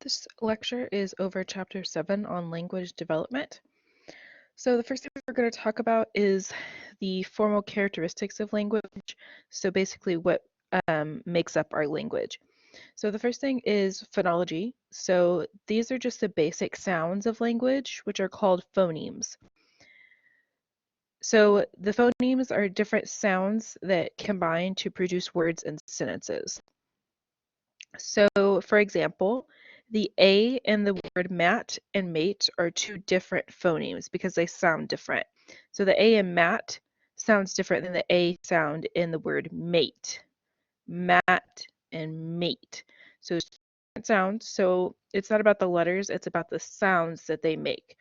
This lecture is over Chapter 7 on language development. So the first thing we're going to talk about is the formal characteristics of language. So basically what makes up our language. So the first thing is phonology. So these are just the basic sounds of language, which are called phonemes. So the phonemes are different sounds that combine to produce words and sentences. So, for example, the A in the word mat and mate are two different phonemes because they sound different. So the A in mat sounds different than the A sound in the word mate. Mat and mate. So it's different sounds. So it's not about the letters, it's about the sounds that they make.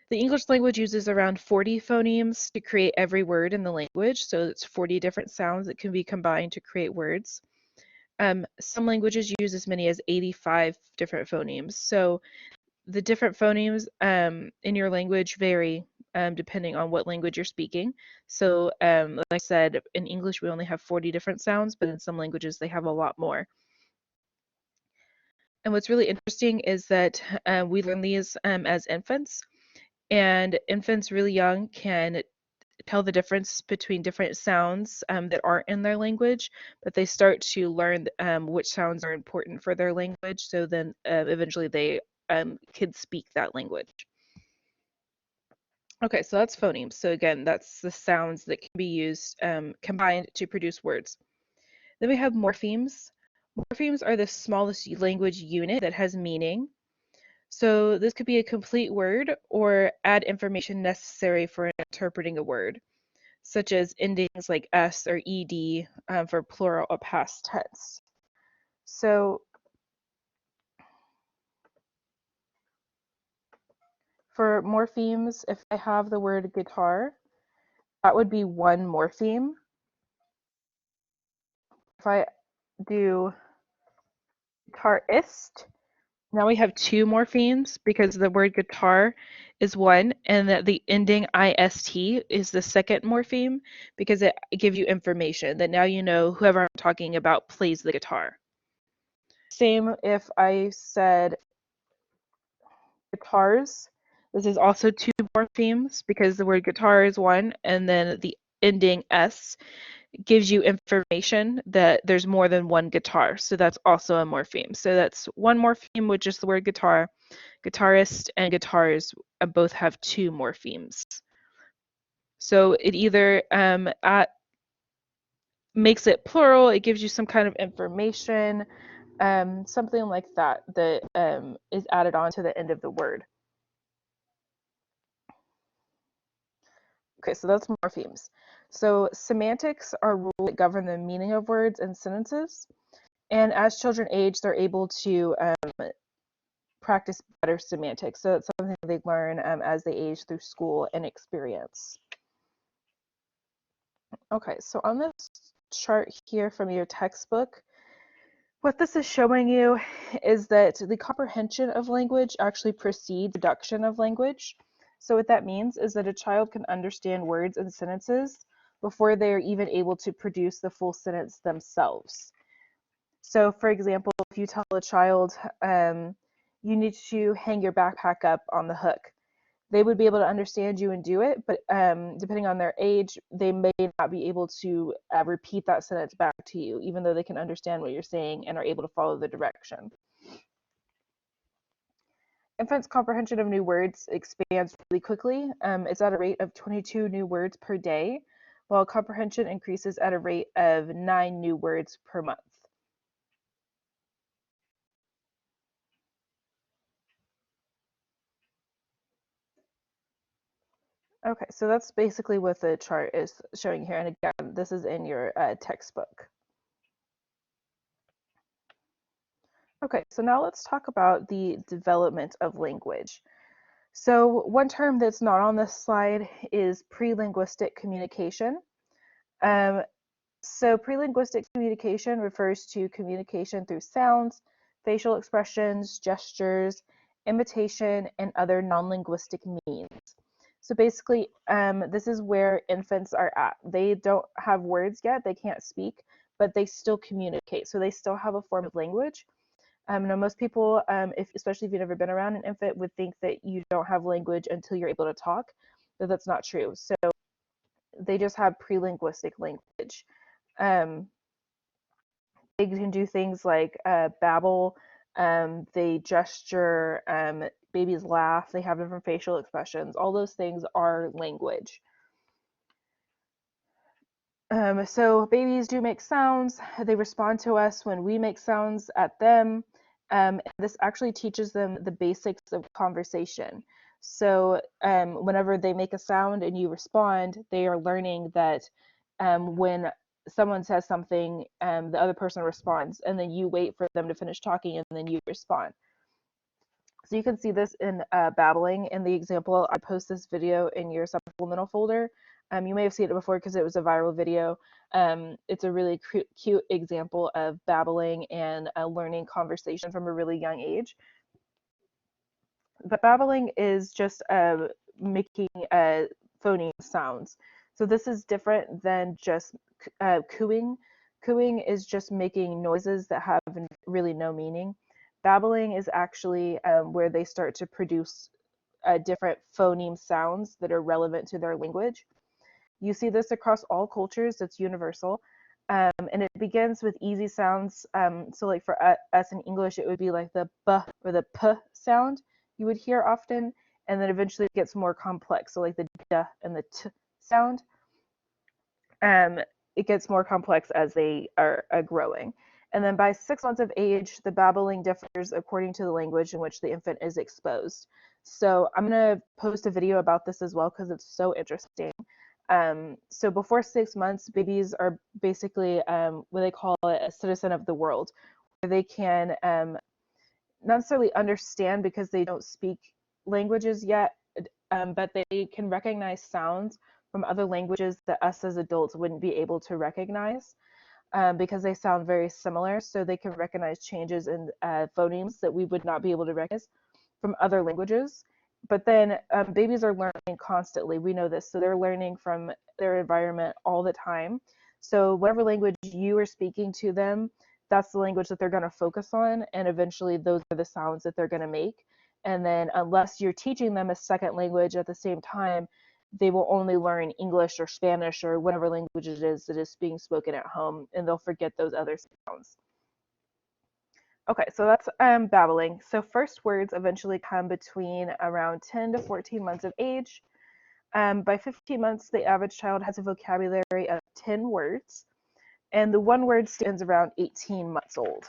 The English language uses around 40 phonemes to create every word in the language. So it's 40 different sounds that can be combined to create words. Some languages use as many as 85 different phonemes. So the different phonemes in your language vary depending on what language you're speaking. So like I said, in English we only have 40 different sounds, but in some languages they have a lot more. And what's really interesting is that we learn these as infants, and infants really young can tell the difference between different sounds that aren't in their language, but they start to learn which sounds are important for their language, so then eventually they can speak that language. Okay, so that's phonemes. So again, that's the sounds that can be used combined to produce words. Then we have morphemes. Morphemes are the smallest language unit that has meaning. So this could be a complete word or add information necessary for interpreting a word, such as endings like s or ed for plural or past tense. So for morphemes, if I have the word guitar, that would be one morpheme. If I do guitarist, now we have two morphemes because the word guitar is one, and that the ending ist is the second morpheme because it gives you information that now you know whoever I'm talking about plays the guitar. Same if I said guitars. This is also two morphemes because the word guitar is one, and then the ending s gives you information that there's more than one guitar. So that's also a morpheme. So that's one morpheme, which is the word guitar. Guitarist and guitars both have two morphemes. So it either makes it plural, it gives you some kind of information, something like that that is added on to the end of the word. Okay, so that's morphemes. So semantics are rules that govern the meaning of words and sentences. And as children age, they're able to practice better semantics. So it's something they learn as they age through school and experience. Okay, so on this chart here from your textbook, what this is showing you is that the comprehension of language actually precedes production of language. So what that means is that a child can understand words and sentences before they are even able to produce the full sentence themselves. So for example, if you tell a child, you need to hang your backpack up on the hook, they would be able to understand you and do it, but depending on their age, they may not be able to repeat that sentence back to you, even though they can understand what you're saying and are able to follow the direction. Infants' comprehension of new words expands really quickly. It's at a rate of 22 new words per day, while comprehension increases at a rate of 9 new words per month. Okay, so that's basically what the chart is showing here. And again, this is in your textbook. Okay, so now let's talk about the development of language. So one term that's not on this slide is pre-linguistic communication. So pre-linguistic communication refers to communication through sounds, facial expressions, gestures, imitation, and other non-linguistic means. So basically, this is where infants are at. They don't have words yet, they can't speak, but they still communicate. So they still have a form of language. Now, most people, especially if you've never been around an infant, would think that you don't have language until you're able to talk, but that's not true. So they just have pre-linguistic language. Um, they can do things like babble, they gesture, babies laugh, they have different facial expressions. All those things are language. So babies do make sounds. They respond to us when we make sounds at them. And this actually teaches them the basics of conversation. So whenever they make a sound and you respond, they are learning that when someone says something, the other person responds, and then you wait for them to finish talking, and then you respond. So you can see this in babbling. In the example, I post this video in your supplemental folder. You may have seen it before because it was a viral video. It's a really cute example of babbling and learning conversation from a really young age. But babbling is just making phoneme sounds. So this is different than just cooing. Cooing is just making noises that have really no meaning. Babbling is actually where they start to produce different phoneme sounds that are relevant to their language. You see this across all cultures, it's universal. And it begins with easy sounds. So like for us in English, it would be like the b or the p sound you would hear often, and then eventually it gets more complex. So like the d and the t sound, it gets more complex as they are growing. And then by 6 months of age, the babbling differs according to the language in which the infant is exposed. So I'm going to post a video about this as well because it's so interesting. So before 6 months, babies are basically what they call a citizen of the world, where they can not necessarily understand because they don't speak languages yet, but they can recognize sounds from other languages that us as adults wouldn't be able to recognize because they sound very similar. So they can recognize changes in phonemes that we would not be able to recognize from other languages. But then babies are learning constantly. We know this. So they're learning from their environment all the time. So whatever language you are speaking to them, that's the language that they're going to focus on. And eventually those are the sounds that they're going to make. And then unless you're teaching them a second language at the same time, they will only learn English or Spanish or whatever language it is that is being spoken at home, and they'll forget those other sounds. Okay, so that's babbling. So first words eventually come between around 10 to 14 months of age. By 15 months, the average child has a vocabulary of 10 words, and the one word stands around 18 months old.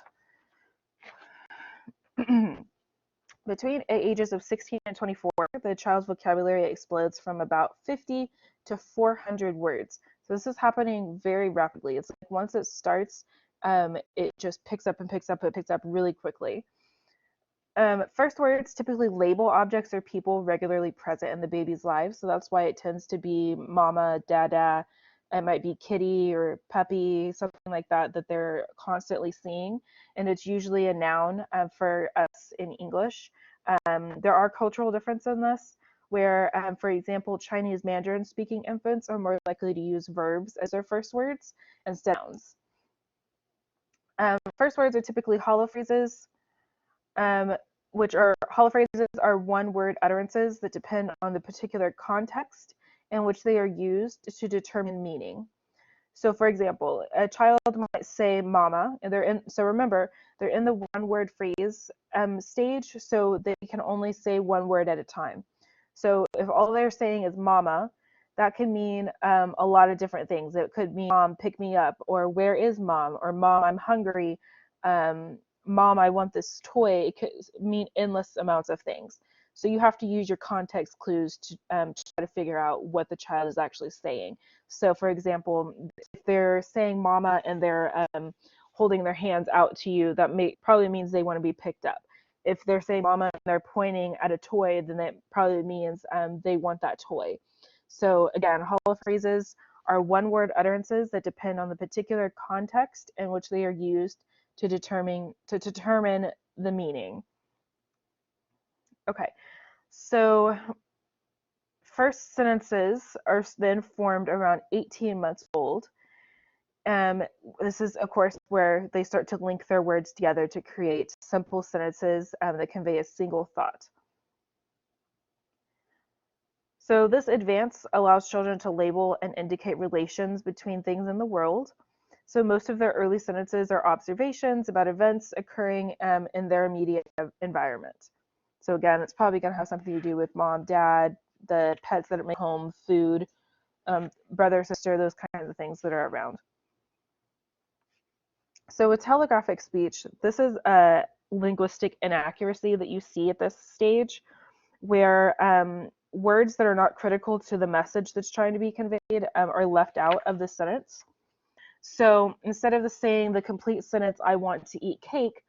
Between ages of 16 and 24, the child's vocabulary explodes from about 50 to 400 words. So this is happening very rapidly. It's like once it starts, it just picks up and picks up and picks up really quickly. First words typically label objects or people regularly present in the baby's life. So that's why it tends to be mama, dada. It might be kitty or puppy, something like that, that they're constantly seeing. And it's usually a noun for us in English. There are cultural differences in this, where, for example, Chinese Mandarin speaking infants are more likely to use verbs as their first words instead of nouns. First words are typically hollow phrases, which are hollow phrases are one-word utterances that depend on the particular context in which they are used to determine meaning. So, for example, a child might say "mama," and so remember, they're in the one-word phrase stage, so they can only say one word at a time. So, if all they're saying is "mama," that can mean a lot of different things. It could mean "mom, pick me up," or "where is mom?" or "mom, I'm hungry." Um, "Mom, I want this toy." It could mean endless amounts of things. So you have to use your context clues to try to figure out what the child is actually saying. So, for example, if they're saying "mama" and they're holding their hands out to you, that probably means they want to be picked up. If they're saying "mama" and they're pointing at a toy, then that probably means they want that toy. So again, hollow phrases are one-word utterances that depend on the particular context in which they are used to determine the meaning. Okay, so first sentences are then formed around 18 months old. This is, of course, where they start to link their words together to create simple sentences that convey a single thought. So this advance allows children to label and indicate relations between things in the world. So most of their early sentences are observations about events occurring in their immediate environment. So again, it's probably going to have something to do with mom, dad, the pets that are at home, food, brother, sister, those kinds of things that are around. So with telegraphic speech, this is a linguistic inaccuracy that you see at this stage, where words that are not critical to the message that's trying to be conveyed are left out of the sentence. So instead of saying the complete sentence, I want to eat cake,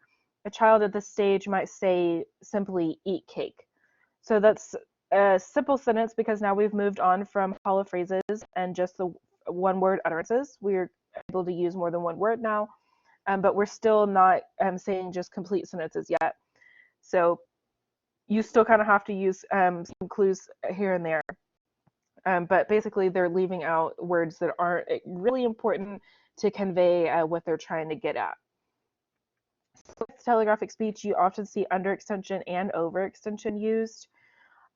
a child at this stage might say simply eat cake. So that's a simple sentence because now we've moved on from hollow phrases and just the one word utterances. We're able to use more than one word now, but we're still not saying just complete sentences yet. So you still kind of have to use some clues here and there. But basically, they're leaving out words that aren't really important to convey what they're trying to get at. So with telegraphic speech, you often see underextension and overextension used.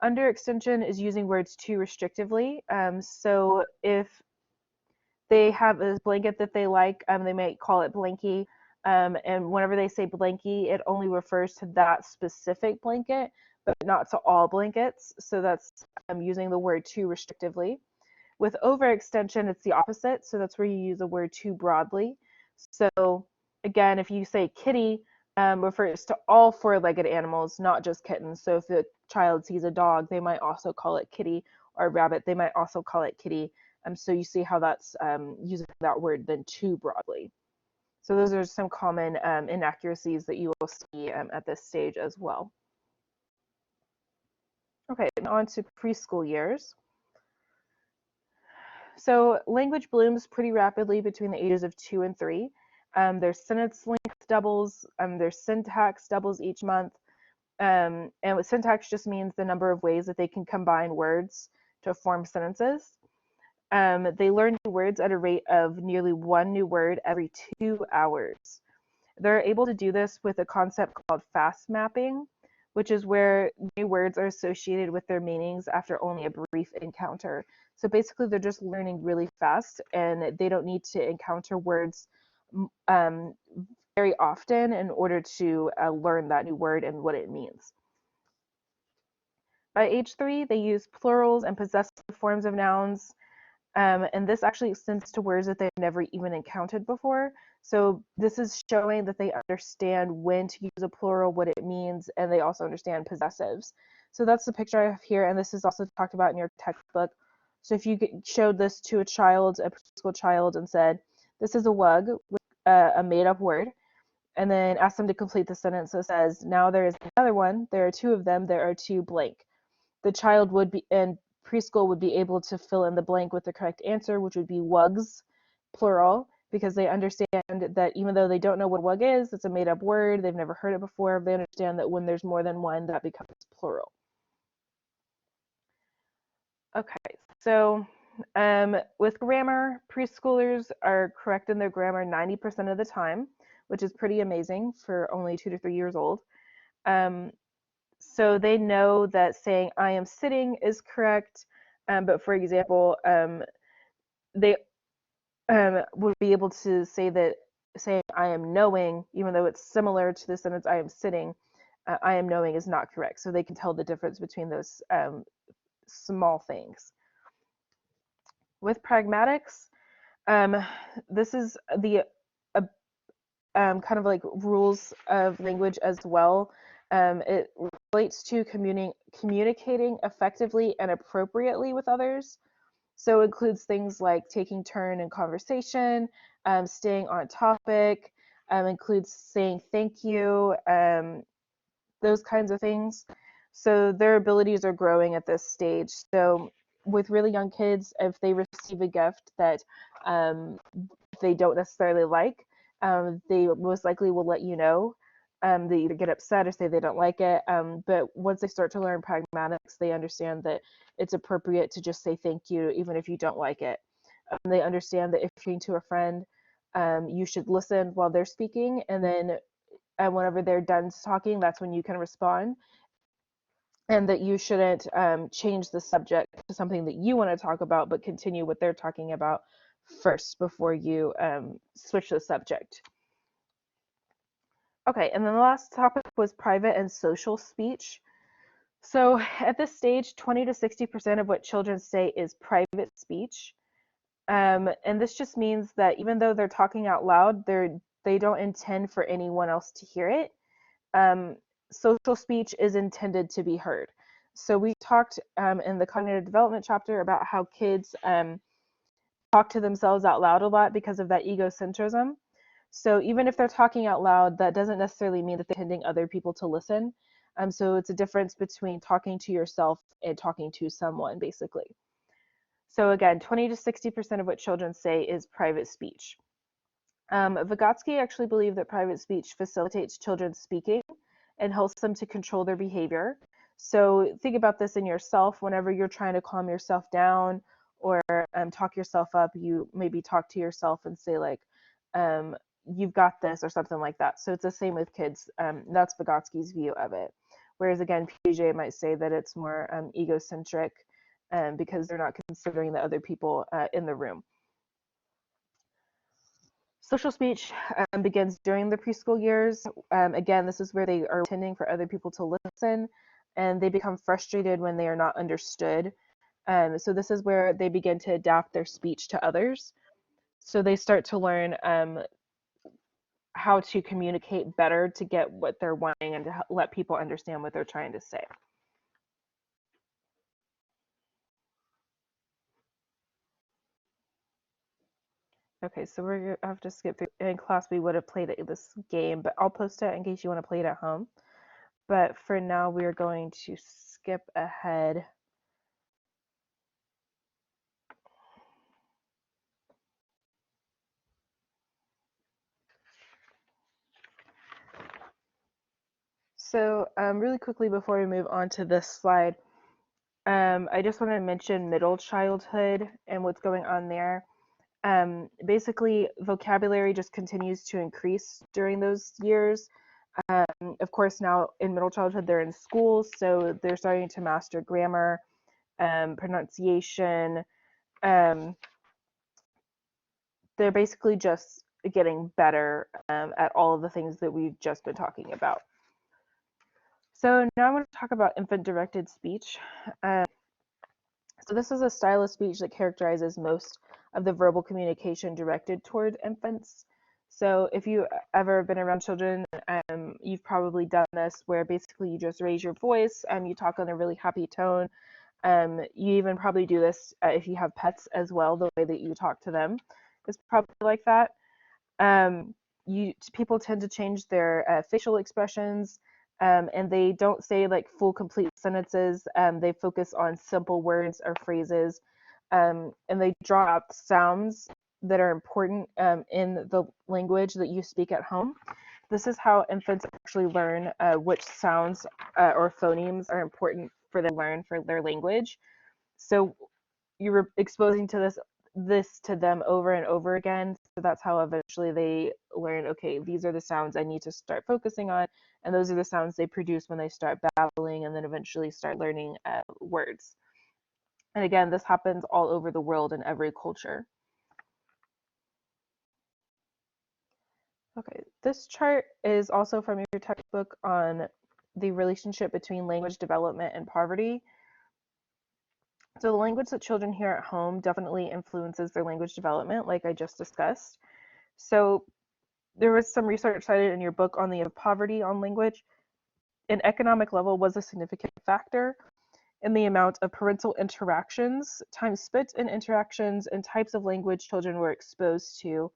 Underextension is using words too restrictively. So if they have a blanket that they like, they might call it blankie. And whenever they say blankie, it only refers to that specific blanket, but not to all blankets. So that's using the word too restrictively. With overextension, it's the opposite. So that's where you use the word too broadly. So again, if you say kitty, refers to all four-legged animals, not just kittens. So if the child sees a dog, they might also call it kitty, or a rabbit, they might also call it kitty. So you see how that's using that word then too broadly. So those are some common inaccuracies that you will see at this stage as well. Okay, on to preschool years. So language blooms pretty rapidly between the ages of 2 and 3. Their sentence length doubles, their syntax doubles each month. And with syntax just means the number of ways that they can combine words to form sentences. They learn new words at a rate of nearly one new word every 2 hours. They're able to do this with a concept called fast mapping, which is where new words are associated with their meanings after only a brief encounter. So basically, they're just learning really fast, and they don't need to encounter words um, very often in order to learn that new word and what it means. By age 3, they use plurals and possessive forms of nouns. And this actually extends to words that they've never even encountered before. So this is showing that they understand when to use a plural, what it means, and they also understand possessives. So that's the picture I have here, and this is also talked about in your textbook. So if you showed this to a child, a preschool child, and said, this is a wug, with a made-up word, and then ask them to complete the sentence that says, now there is another one, there are two of them, there are two blank. The child would be, and preschool would be able to fill in the blank with the correct answer, which would be wugs, plural, because they understand that even though they don't know what wug is, it's a made-up word, they've never heard it before, they understand that when there's more than one, that becomes plural. Okay, so with grammar, preschoolers are correct in their grammar 90% of the time, which is pretty amazing for only 2 to 3 years old. So they know that saying I am sitting is correct, but for example, they would be able to say that saying I am knowing, even though it's similar to the sentence I am sitting, I am knowing is not correct. So they can tell the difference between those small things. With pragmatics, this is the kind of like rules of language as well. It relates to communicating effectively and appropriately with others. So it includes things like taking turn in conversation, staying on topic, includes saying thank you, those kinds of things. So their abilities are growing at this stage. So with really young kids, if they receive a gift that they don't necessarily like, they most likely will let you know. They either get upset or say they don't like it. But once they start to learn pragmatics, they understand that it's appropriate to just say thank you, even if you don't like it. They understand that if you're to a friend, you should listen while they're speaking, and then whenever they're done talking, that's when you can respond, and that you shouldn't change the subject to something that you want to talk about, but continue what they're talking about first before you switch the subject. Okay, and then the last topic was private and social speech. So at this stage, 20 to 60% of what children say is private speech. And this just means that even though they're talking out loud, they don't intend for anyone else to hear it. Social speech is intended to be heard. So we talked in the cognitive development chapter about how kids talk to themselves out loud a lot because of that egocentrism. So even if they're talking out loud, that doesn't necessarily mean that they're intending other people to listen. So it's a difference between talking to yourself and talking to someone, basically. So again, 20 to 60% of what children say is private speech. Vygotsky actually believed that private speech facilitates children speaking and helps them to control their behavior. So think about this in yourself. Whenever you're trying to calm yourself down or talk yourself up, you maybe talk to yourself and say like, you've got this or something like that. So it's the same with kids. That's Vygotsky's view of it. Whereas again, Piaget might say that it's more egocentric because they're not considering the other people in the room. Social speech begins during the preschool years. Again, this is where they are intending for other people to listen, and they become frustrated when they are not understood. So this is where they begin to adapt their speech to others. So they start to learn how to communicate better to get what they're wanting and to let people understand what they're trying to say. Okay, so we're gonna have to skip through. In class, we would have played this game, but I'll post it in case you want to play it at home. But for now, we are going to skip ahead. So really quickly before we move on to this slide, I just want to mention middle childhood and what's going on there. Basically, vocabulary just continues to increase during those years. Of course, now in middle childhood, they're in school, so they're starting to master grammar, pronunciation. They're basically just getting better at all of the things that we've just been talking about. So now I want to talk about infant-directed speech. So this is a style of speech that characterizes most of the verbal communication directed toward infants. So if you ever been around children, you've probably done this where basically you just raise your voice, you talk in a really happy tone. You even probably do this if you have pets as well, the way that you talk to them is probably like that. People tend to change their facial expressions, and they don't say like full complete sentences. They focus on simple words or phrases, and they draw out sounds that are important in the language that you speak at home. This is how infants actually learn which sounds or phonemes are important for them to learn for their language. So you're exposing to this to them over and over again. So that's how eventually they learn, okay, these are the sounds I need to start focusing on, and those are the sounds they produce when they start babbling and then eventually start learning words. And again, this happens all over the world in every culture. Okay, this chart is also from your textbook on the relationship between language development and poverty. So the language that children hear at home definitely influences their language development, like I just discussed. So there was some research cited in your book on the poverty on language. An economic level was a significant factor in the amount of parental interactions, time spent in interactions, and types of language children were exposed to,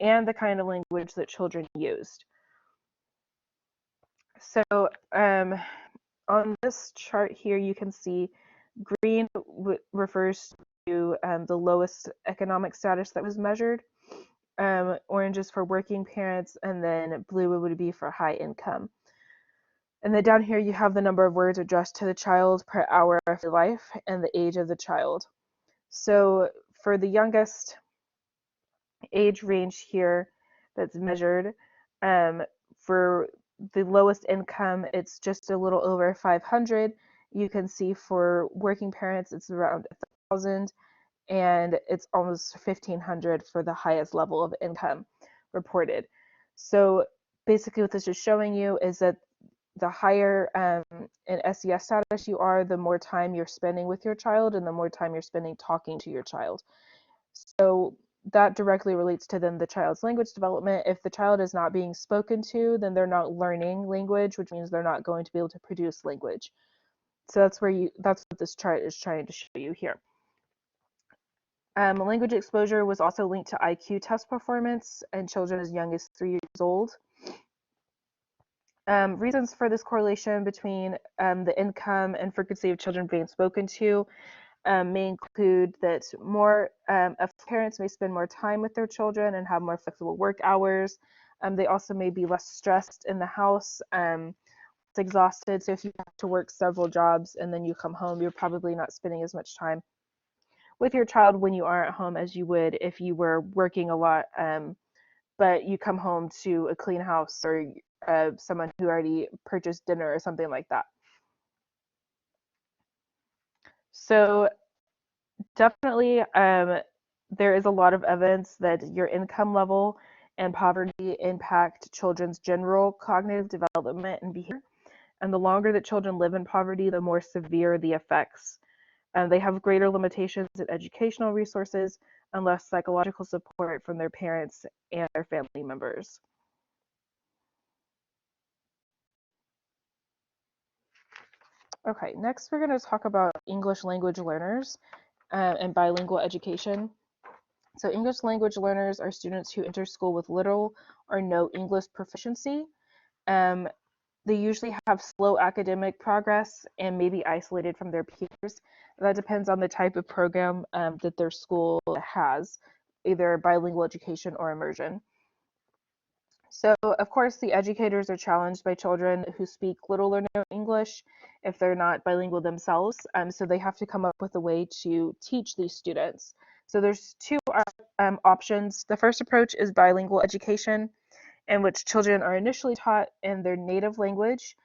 and the kind of language that children used. So on this chart here, you can see green refers to the lowest economic status that was measured. Orange is for working parents, and then blue would be for high income. And then down here you have the number of words addressed to the child per hour of life and the age of the child. So for the youngest age range here that's measured. Um, for the lowest income, it's just a little over 500. You can see for working parents, it's around 1,000, and it's almost 1,500 for the highest level of income reported. So basically what this is showing you is that the higher in SES status you are, the more time you're spending with your child and the more time you're spending talking to your child. So that directly relates to then the child's language development. If the child is not being spoken to, then they're not learning language, which means they're not going to be able to produce language. So that's what this chart is trying to show you here. Language exposure was also linked to IQ test performance in children as young as 3 years old. Reasons for this correlation between the income and frequency of children being spoken to may include that more of parents may spend more time with their children and have more flexible work hours. They also may be less stressed in the house, exhausted. So if you have to work several jobs and then you come home, you're probably not spending as much time with your child when you are at home as you would if you were working a lot, but you come home to a clean house or someone who already purchased dinner or something like that. So definitely, there is a lot of evidence that your income level and poverty impact children's general cognitive development and behavior. And the longer that children live in poverty, the more severe the effects. They have greater limitations in educational resources and less psychological support from their parents and their family members. Okay, next we're going to talk about English language learners and bilingual education. So English language learners are students who enter school with little or no English proficiency. Um, they usually have slow academic progress and may be isolated from their peers. That depends on the type of program that their school has, either bilingual education or immersion. So, of course, the educators are challenged by children who speak little or no English if they're not bilingual themselves. So they have to come up with a way to teach these students. So there's two options. The first approach is bilingual education, in which children are initially taught in their native language,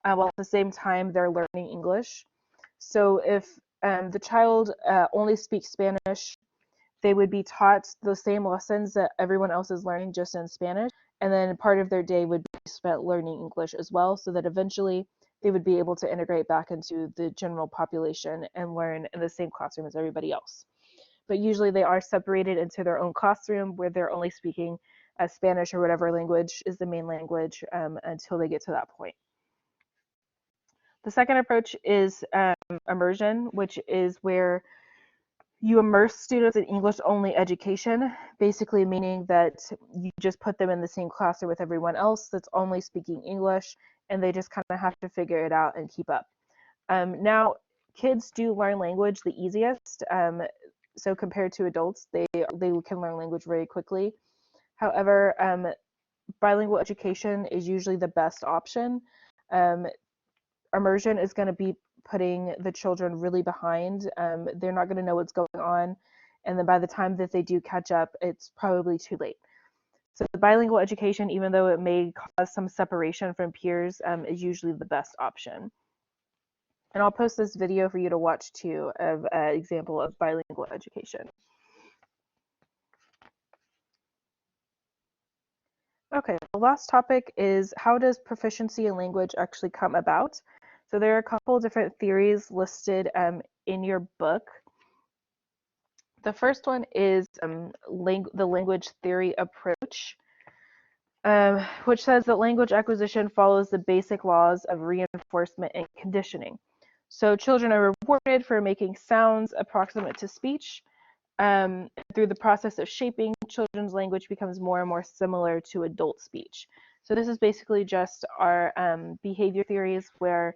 while at the same time they're learning English. So if the child only speaks Spanish, they would be taught the same lessons that everyone else is learning just in Spanish, and then part of their day would be spent learning English as well, so that eventually they would be able to integrate back into the general population and learn in the same classroom as everybody else. But usually they are separated into their own classroom where they're only speaking Spanish or whatever language is the main language until they get to that point. The second approach is immersion, which is where you immerse students in English only education, basically meaning that you just put them in the same classroom with everyone else that's only speaking English, and they just kind of have to figure it out and keep up. Now, kids do learn language the easiest. So compared to adults, they can learn language very quickly. However, bilingual education is usually the best option. Immersion is going to be putting the children really behind. They're not going to know what's going on, and then by the time that they do catch up, it's probably too late. So the bilingual education, even though it may cause some separation from peers, is usually the best option. And I'll post this video for you to watch too of an example of bilingual education. Okay, the last topic is how does proficiency in language actually come about? So there are a couple different theories listed in your book. The first one is the language theory approach, which says that language acquisition follows the basic laws of reinforcement and conditioning. So children are rewarded for making sounds approximate to speech. Through the process of shaping, children's language becomes more and more similar to adult speech. So this is basically just our behavior theories where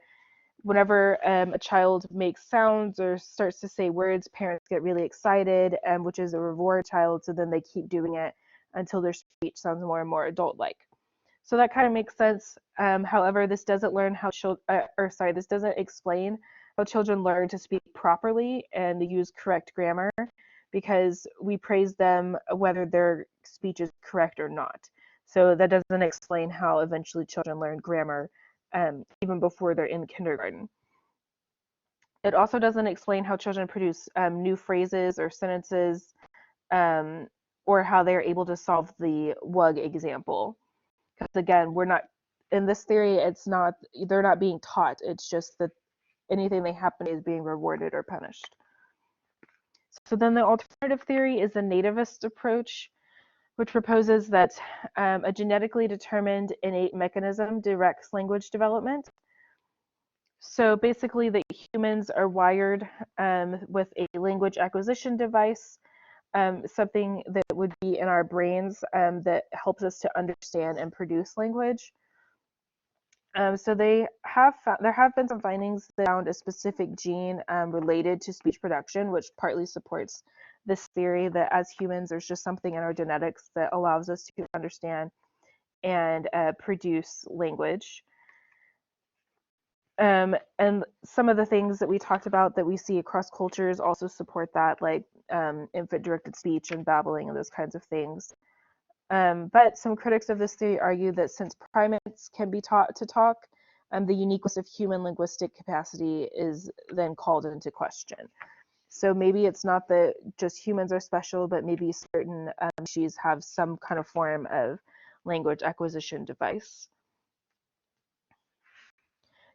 whenever a child makes sounds or starts to say words, parents get really excited, which is a reward child, so then they keep doing it until their speech sounds more and more adult-like. So that kind of makes sense. However, this doesn't this doesn't explain how children learn to speak properly and use correct grammar. because we praise them whether their speech is correct or not. So that doesn't explain how eventually children learn grammar even before they're in kindergarten. It also doesn't explain how children produce new phrases or sentences, um, or how they're able to solve the WUG example. Because again, we're not in this theory. It's not they're not being taught. It's just that anything they happen is being rewarded or punished. So then the alternative theory is the nativist approach, which proposes that a genetically determined innate mechanism directs language development. So basically, that humans are wired with a language acquisition device, something that would be in our brains that helps us to understand and produce language. So there have been some findings that found a specific gene related to speech production, which partly supports this theory that as humans, there's just something in our genetics that allows us to understand and produce language. And some of the things that we talked about that we see across cultures also support that, like infant-directed speech and babbling and those kinds of things. But some critics of this theory argue that since primates can be taught to talk, the uniqueness of human linguistic capacity is then called into question. So maybe it's not that just humans are special, but maybe certain species have some kind of form of language acquisition device.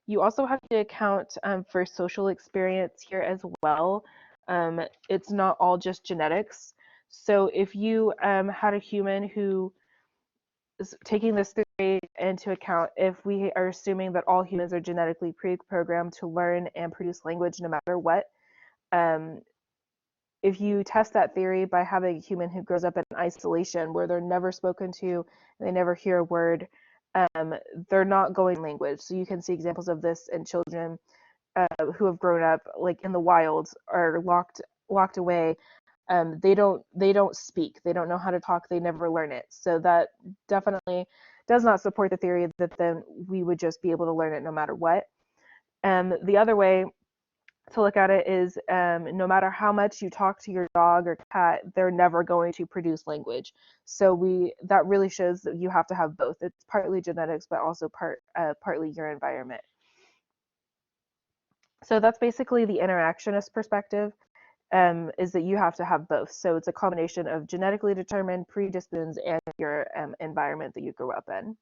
You also have to account for social experience here as well. It's not all just genetics. So if you had a human who is taking this theory into account, if we are assuming that all humans are genetically pre-programmed to learn and produce language no matter what, um, if you test that theory by having a human who grows up in isolation where they're never spoken to, they never hear a word, they're not going language. So you can see examples of this in children who have grown up like in the wild or locked away. They don't speak. They don't know how to talk. They never learn it. So that definitely does not support the theory that then we would just be able to learn it no matter what. The other way to look at it is no matter how much you talk to your dog or cat, they're never going to produce language. So that really shows that you have to have both. It's partly genetics, but also partly your environment. So that's basically the interactionist perspective, is that you have to have both. So it's a combination of genetically determined predispositions and your environment that you grew up in.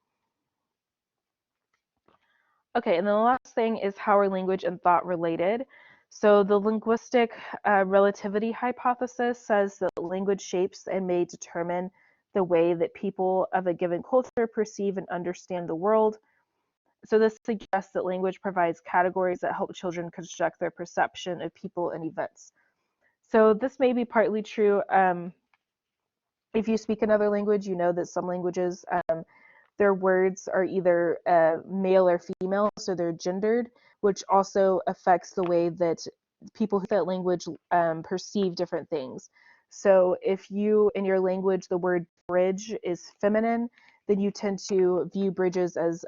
Okay, and then the last thing is how are language and thought related? So the linguistic relativity hypothesis says that language shapes and may determine the way that people of a given culture perceive and understand the world. So this suggests that language provides categories that help children construct their perception of people and events. So this may be partly true. If you speak another language, you know that some languages, their words are either male or female, so they're gendered, which also affects the way that people who speak that language perceive different things. So if in your language, the word bridge is feminine, then you tend to view bridges as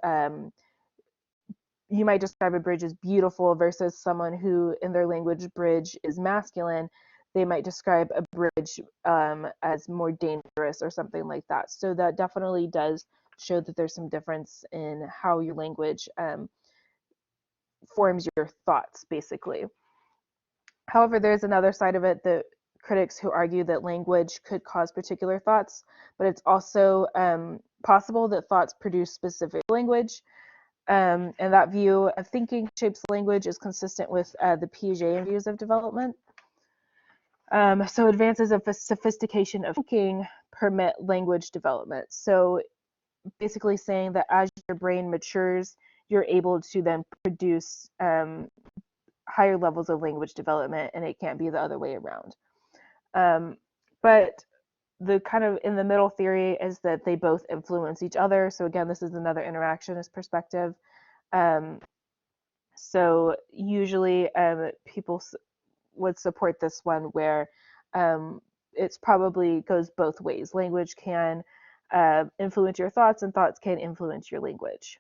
you might describe a bridge as beautiful versus someone who in their language bridge is masculine. They might describe a bridge as more dangerous or something like that. So that definitely does show that there's some difference in how your language forms your thoughts, basically. However, there's another side of it that critics who argue that language could cause particular thoughts, but it's also possible that thoughts produce specific language. And that view of thinking shapes language is consistent with the Piaget views of development. So advances of sophistication of thinking permit language development. So basically saying that as your brain matures, you're able to then produce higher levels of language development, and it can't be the other way around. But the kind of in the middle theory is that they both influence each other. So again, this is another interactionist perspective. So usually people would support this one where it's probably goes both ways. Language can influence your thoughts and thoughts can influence your language.